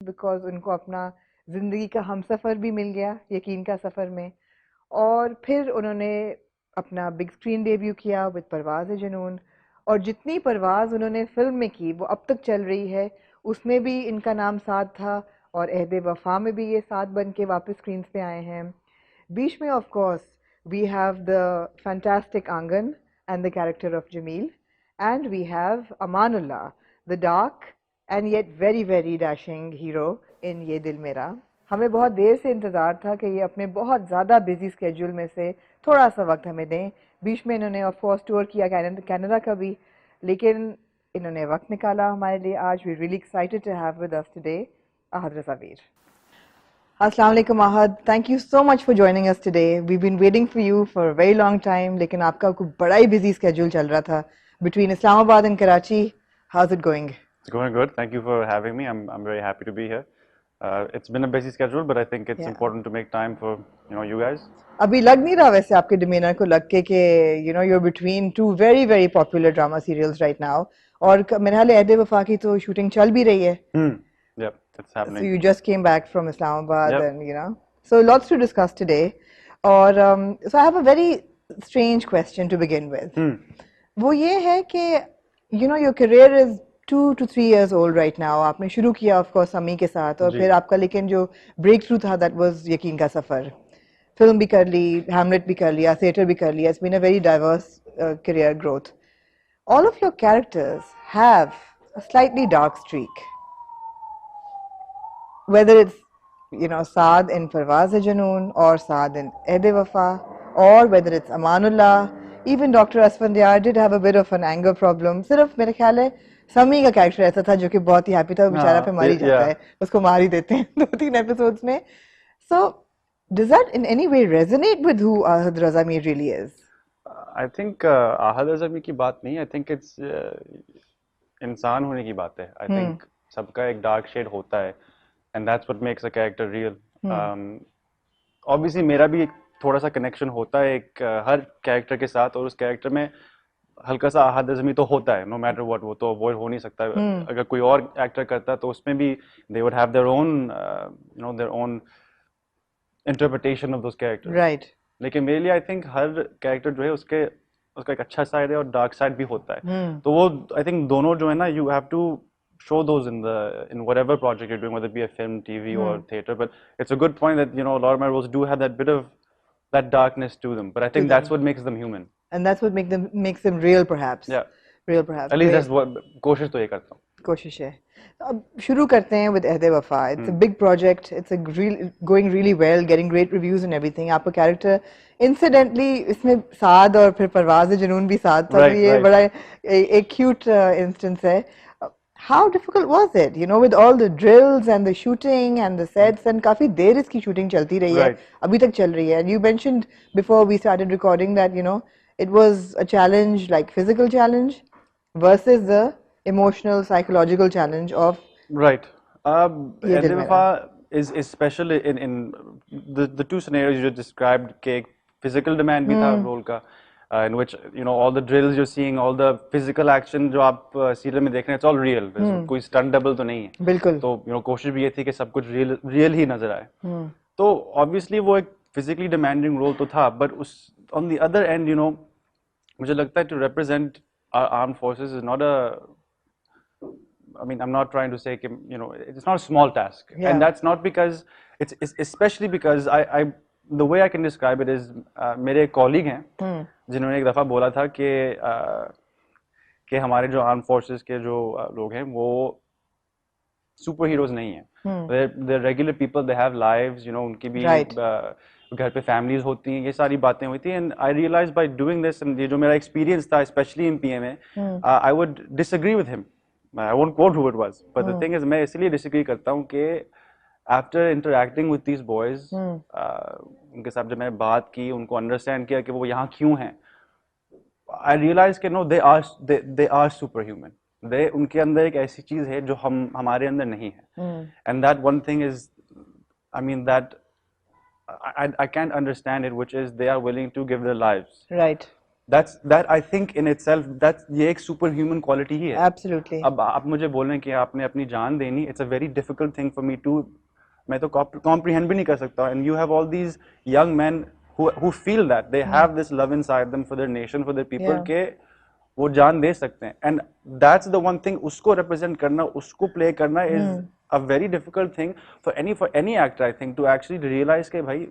Because उनको अपना ज़िंदगी का हमसफ़र भी मिल गया यकीन का सफ़र में, और फिर उन्होंने अपना बिग स्क्रीन डेब्यू किया विद परवाज़ जुनून, और जितनी परवाज़ उन्होंने फिल्म में की वो अब तक चल रही है, उसमें भी इनका नाम साथ था, और अहद वफा में भी ये साथ बन के वापस स्क्रीन पे आए हैं। बीच में of course we have the fantastic Aangan and the character of Jameel, and we have Amanullah, the dark and yet very very dashing hero in Yeh Dil मेरा। हमें बहुत देर से इंतज़ार था कि ये अपने बहुत ज़्यादा बिजी स्केड्यूल में से थोड़ा सा वक्त हमें दें। बीच में इन्होंने ऑफ कोर्स टूर किया कनाडा का भी, लेकिन इन्होंने वक्त निकाला हमारे लिए आज। We really excited to have with us today Ahad Raza Mir. अस्सलाम वालेकुम Ahad, thank you so much for joining us today. We been waiting for you for a very long time, लेकिन आपका कोई बड़ा ही बिजी स्केड्यूल चल रहा था between Islamabad and Karachi. How's it going? It's going good. Thank you for having me. I'm very happy to be here. It's been a busy schedule, but I think it's important to make time for you guys. अभी लग नहीं रहा वैसे आपके demeanour को लग के कि you're between two very very popular drama serials right now, और मेरे ख्याल है अहद वफा की तो शूटिंग चल भी रही है. Yep, it's happening. So you just came back from Islamabad, Yep. and so lots to discuss today. Or so I have a very strange question to begin with. वो ये है कि your career is 2 to 3 years old right now. आपने शुरू किया of course अम्मी के साथ, और फिर आपका लेकिन जो ब्रेक थ्रू था that was यकीन का सफ़र. फिल्म भी कर ली, हैमलेट भी कर लिया, थिएटर भी कर लिया. It's been a very diverse career growth. All of your characters have a slightly dark streak. Whether it's Saad in Parwaz Junoon, or Saad in Ahed Wafa, or whether it's Amanullah. Even Dr. Asfandyar did have a bit of an anger problem. सिर्फ मेरे ख्याल है समी का character ऐसा था जो कि बहुत ही हैप्पी था, बेचारा पे मार ही जाता है, उसको मार ही देते हैं 2-3 एपिसोड्स में. So does that in any way resonate with who Ahad Raza Mir really is? I think Ahad Raza Mir की बात नहीं. I think it's इंसान होने की बात है. I think सबका एक dark shade होता है, and that's what makes a character real. Obviously मेरा भी थोड़ा सा कनेक्शन होता है एक हर कैरेक्टर के साथ, और उस कैरेक्टर में हल्का सा अहद रज़ा मीर तो होता है, नो मैटर व्हाट. वो तो अवॉइड हो नहीं सकता. अगर कोई और एक्टर करता है तो उसमें भी they would have their own their own interpretation of those characters. Right. लेकिन मेरे लिए आई थिंक हर कैरेक्टर जो है उसका एक अच्छा साइड है और डार्क साइड भी होता है. तो वो आई थिंक दोनों जो है ना, you have to show those in whatever project you're doing, whether it be a film, TV, or theater. But it's a good point that a lot of my roles do have that bit of that darkness to them, but I think that's what makes them human, and that's what makes them real, perhaps. Real, perhaps. At least that's what कोशिश तो ये करता हूँ. कोशिश है. अब शुरू करते हैं with अहद वफा. It's a big project. It's going really well, getting great reviews and everything. आपका character incidentally इसमें साद और फिर परवाज़ जुनून भी साथ था. ये बड़ा एक cute instance है. How difficult was it, with all the drills and the shooting and the sets, and काफी देर इसकी shooting चलती रही है, अभी तक चल रही है. And you mentioned before we started recording that it was a challenge, like physical challenge versus the emotional psychological challenge of right. Ahed Wafa is special in the two scenarios you just described. के physical demand भी था role का, in which all the drills you're seeing, all the physical action जो आप serial में देख रहे हैं, it's all real. कोई stunt double तो नहीं है. बिल्कुल. तो कोशिश भी ये थी कि सब कुछ real ही नजर आए. तो obviously वो एक physically demanding role तो था, but on the other end मुझे लगता है to represent our armed forces is not I'm not trying to say it's not a small task. And that's not because it's especially because the way I can describe it is मेरे एक colleague हैं जिन्होंने एक दफ़ा बोला था कि हमारे जो आर्म फोर्सेस के जो लोग हैं वो सुपर हीरोज नहीं हैं. they're regular people, they have lives, उनकी भी घर पे फैमिलीज होती हैं, ये सारी बातें होती हैं. And I realise by doing this, and ये जो मेरा एक्सपीरियंस था स्पेशली इन पीएम में, I would disagree with him. I won't quote who it was, but the thing is मैं इसलिए डिसएग्री करता हूँ कि after interacting with these boys, उनके साथ जब मैंने बात की, उनको अंडरस्टैंड किया कि वो यहाँ क्यों हैं, आई रियलाइज कि no, they are super human. उनके अंदर एक ऐसी चीज है जो हमारे अंदर नहीं है. And that one thing is, I mean that I can't understand it, which is they are willing to give their lives. Right. that I think in itself that's ये एक superhuman quality ही है. Absolutely. अब आप मुझे बोल रहे हैं कि आपने अपनी जान देनी, it's a very difficult thing for me to, मैं तो comprehend भी नहीं कर सकता. And you have all these young men who feel that they have this love inside them for their nation, for their people, के वो जान दे सकते हैं. And that's the one thing, उसको represent करना, उसको play करना is a very difficult thing for any actor, I think, to actually realize कि भाई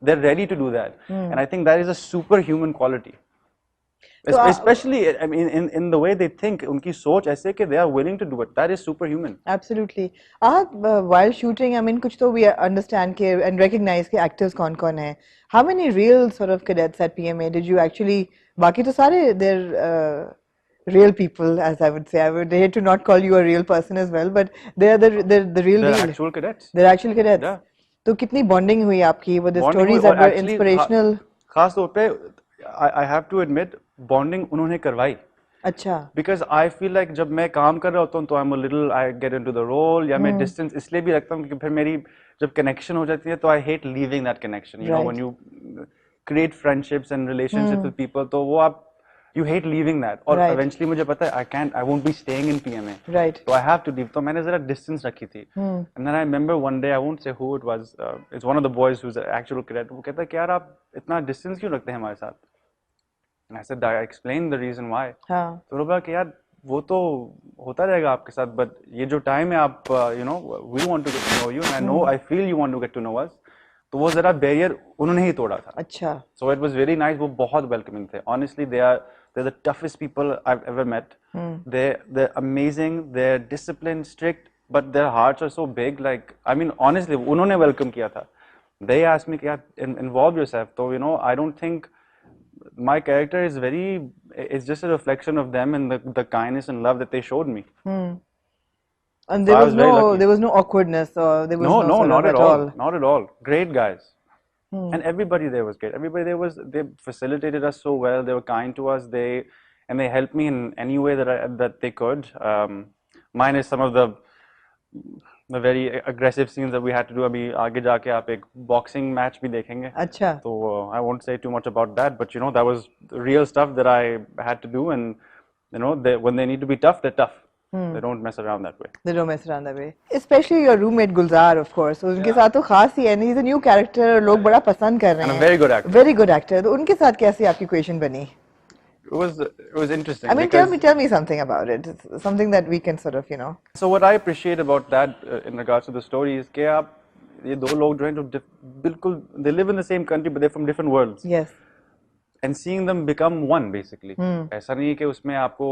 they're ready to do that. And I think that is a superhuman quality. Especially, I mean, in the way they think, उनकी सोच ऐसे कि they are willing to do it. That is superhuman. Absolutely. While shooting, I mean, कुछ तो we understand के and recognize के actors कौन हैं. How many real sort of cadets at PMA did you actually? बाकी तो सारे they're real people, as I would say. I would hate to not call you a real person as well, but they're the real deal. They're actual cadets. They're actual cadets. Yeah. तो कितनी bonding हुई आपकी? Were the stories that were inspirational? खास तौर पे I have to admit bonding उन्होंने करवाई. अच्छा. Because I feel like जब मैं काम कर रहा होता हूँ तो I'm a little, I get into the role, या मैं distance इसलिए भी रखता हूँ क्योंकि फिर मेरी जब connection हो जाती है तो I hate leaving that connection. You know, when you create friendships and relationships with people, तो वो आप you hate leaving that. और eventually मुझे पता है I won't be staying in PMA. Right. So I have to leave. तो मैंने जरा distance रखी थी. And then I remember one day, I won't say who it was. It's one of the boys who's an actual cadet. वो कहता है कि यार आप इतना distance क्यों रखते हैं हमारे साथ? And I said, I explained the reason why. हाँ. तो बोला कि यार वो तो होता रहेगा आपके साथ, but ये जो time है आप you know, we want to get to know you, and I know, I feel you want to get to know us. तो वो जरा barrier उन्होंने ही तोड़ा था. अच्छा. So it was very nice. वो बहुत welcoming थे. Honestly, they're the toughest people I've ever met. They're amazing. They're disciplined, strict, but their hearts are so big. Like, I mean, honestly, उन्होंने welcome किया था. They asked me कि यार involve yourself. So you know, I don't think my character is it's just a reflection of them and the kindness and love that they showed me. And there was no awkwardness, or there was no not at all. Not at all. Great guys. And everybody there was great. Everybody there they facilitated us so well. They were kind to us. They helped me in any way that they could. Minus some of the very aggressive scenes that we had to do. अभी आगे जाके आप एक boxing match भी देखेंगे. अच्छा. तो I won't say too much about that, but you know that was real stuff that I had to do, and you know when they need to be tough, they're tough. They don't mess around that way. They don't mess around that way. Especially your roommate Gulzar, of course. उनके साथ तो खास ही है. He's a new character. लोग बड़ा पसंद कर रहे हैं. And a very good actor. Very good actor. तो उनके साथ कैसी आपकी equation बनी? It was interesting. I mean, tell me something about it. It's something that we can sort of, you know. So what I appreciate about that in regards to the story is कि आप ये दो लोग जो हैं जो बिल्कुल they live in the same country but they're from different worlds. Yes. And seeing them become one basically. ऐसा नहीं है कि उसमें आपको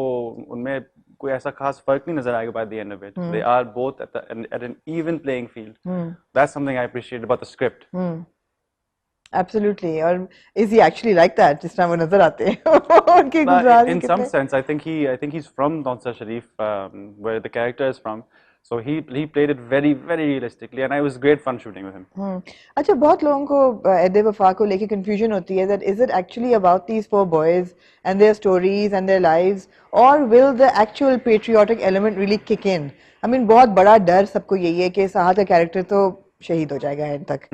उनमें कोई ऐसा खास फर्क नहीं नजर आएगा by the end of it. They are both at an even playing field. That's something I appreciate about the script. Absolutely. Or is he actually like that? जिस टाइम वो नजर आते हैं. In some sense, I think he's from Dausa Sharif, where the character is from. So he played it very, very realistically, and it was great fun shooting with him. अच्छा, बहुत लोगों को ऐदे वफा को लेके confusion होती है that is it actually about these four boys and their stories and their lives, or will the actual patriotic element really kick in? I mean, बहुत बड़ा डर सबको यही है कि साहत का character तो शहीद हो जाएगा एंड तक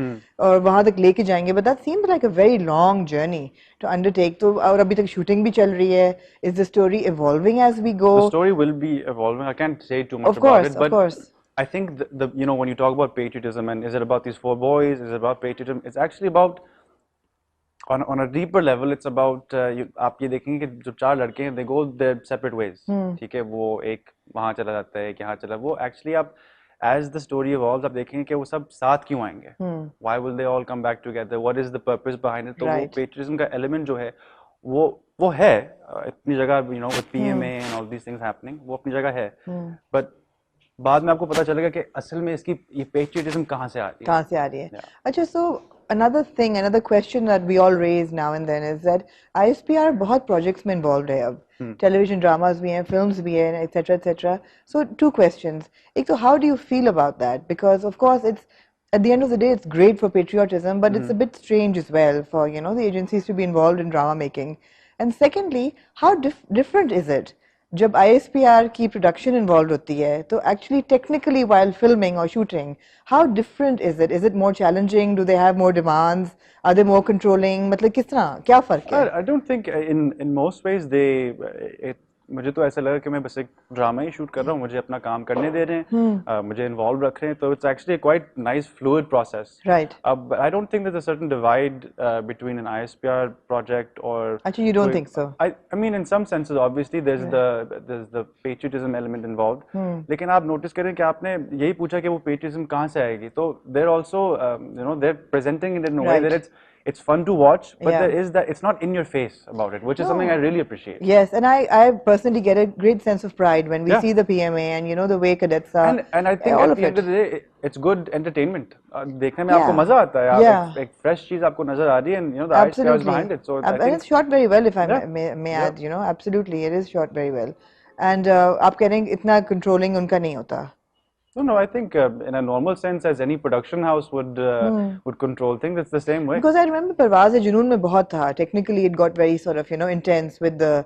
और वहां तक लेके जाएंगे, but that seems like a very long journey to undertake. तो और अभी तक shooting भी चल रही है. Is the story evolving as we go? The story will be evolving. I can't say too much about it, but I think the you know when you talk about patriotism and is it about these four boys? Is it about patriotism? It's actually about on a deeper level. It's about आप ये देखेंगे कि जो चार लड़के हैं they go their separate ways. ठीक है, वो एक वहाँ चला जाता है, एक यहाँ चला. वो actually आप as the story evolves, आप देखेंगे कि वो सब साथ क्यों आएंगे? Why will they all come back together? What is the purpose behind it? तो वो patriotism का element जो है, वो है इतनी जगह, you know, with PMA and all these things happening, वो अपनी जगह है. But बाद में आपको पता चलेगा कि असल में इसकी ये patriotism कहाँ से आ रही है? कहाँ से आ रही है? अच्छा, so another question that we all raise now and then is that ISPR बहुत projects में involved है अब. Television dramas भी हैं, films भी हैं, etc. etc. So two questions. एक तो how do you feel about that? Because of course it's at the end of the day it's great for patriotism, but it's a bit strange as well for, you know, the agencies to be involved in drama making. And secondly, how different is it जब ISPR की production involve होती है तो actually technically while filming और shooting how different is it more challenging do they have more demands are they more controlling मतलब किस तरह क्या फर्क है I don't think in most ways they मुझे तो ऐसा लगा कि मैं बस एक ड्रामा ही शूट कर रहा हूँ मुझे अपना काम करने दे रहे हैं मुझे इन्वॉल्व रख रहे हैं तो it's actually quite nice fluid process right अब I don't think there's a certain divide between an ISPR project or अच्छा you don't think so I mean in some senses obviously there's the patriotism element involved लेकिन आप notice करें कि आपने यही पूछा कि वो patriotism कहाँ से आएगी तो they're also you know they're presenting it in a way that it's fun to watch, but there is that it's not in your face about it, which is something I really appreciate. Yes, and I personally get a great sense of pride when we see the PMA and you know the way cadets are. And I think at the end of the day, it's good entertainment. देखने में आपको मजा आता है आप एक fresh चीज आपको नजर आ रही है and you know the ISPR is behind it. So I think it's shot very well if I may add, you know, absolutely it is shot very well. And आप कह रहे हैं इतना controlling उनका नहीं होता. No, I think in a normal sense, as any production house would control things, it's the same way. Because I remember परवाज़ जुनून में बहुत था. Technically, it got very sort of you know intense with the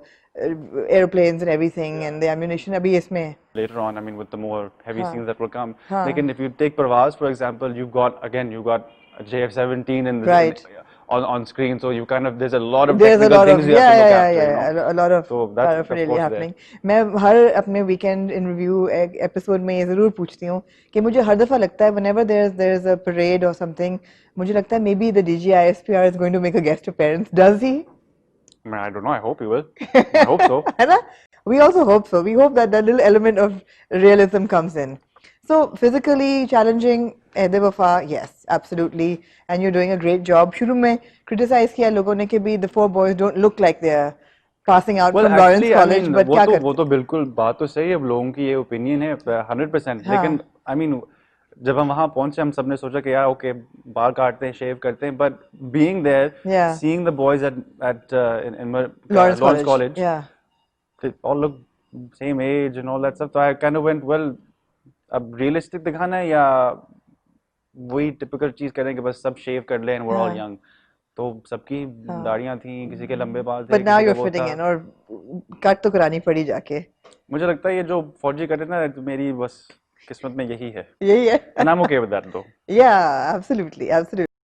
airplanes and everything and the ammunition. अभी इसमें later on, I mean, with the more heavy scenes that will come. Like if you take Parvaz, for example, you've got a JF-17 in this, on screen, so you kind of there's a lot of technical things you have to look after. You know? A lot of so that's really happening. मैं हर अपने weekend in review episode में ये ज़रूर पूछती हूँ कि मुझे हर दफ़ा लगता है whenever there's a parade or something मुझे लगता है maybe the DG ISPR is going to make a guest appearance. Does he? I mean, I don't know. I hope he will. I hope so. है ना? We also hope so. We hope that that little element of realism comes in. So physically challenging, Wafa, yes, absolutely, and you're doing a great job. शुरू में criticize किया लोगों ने कि भी the four boys don't look like they're passing out from Lawrence College, I mean, but क्या करते? वो तो बिल्कुल बात तो सही है अब लोगों की ये ओपिनियन है 100%. लेकिन I mean जब हम वहाँ पहुंचे हम सबने सोचा कि यार ओके बाल काटते हैं शेव करते हैं but being there seeing the boys at in Lawrence College they all look same age and all that stuff so I kind of went well अब रियलिस्टिक दिखाना है या वही टिपिकल चीज करें कि बस सब शेव कर लें and we're all young तो सबकी दाढ़ियां थी किसी के लंबे बाल थे but now you're fitting in और कट तो करानी पड़ी जाके मुझे लगता है ये जो फौजी करे ना मेरी बस किस्मत में यही है and I'm okay with that though yeah absolutely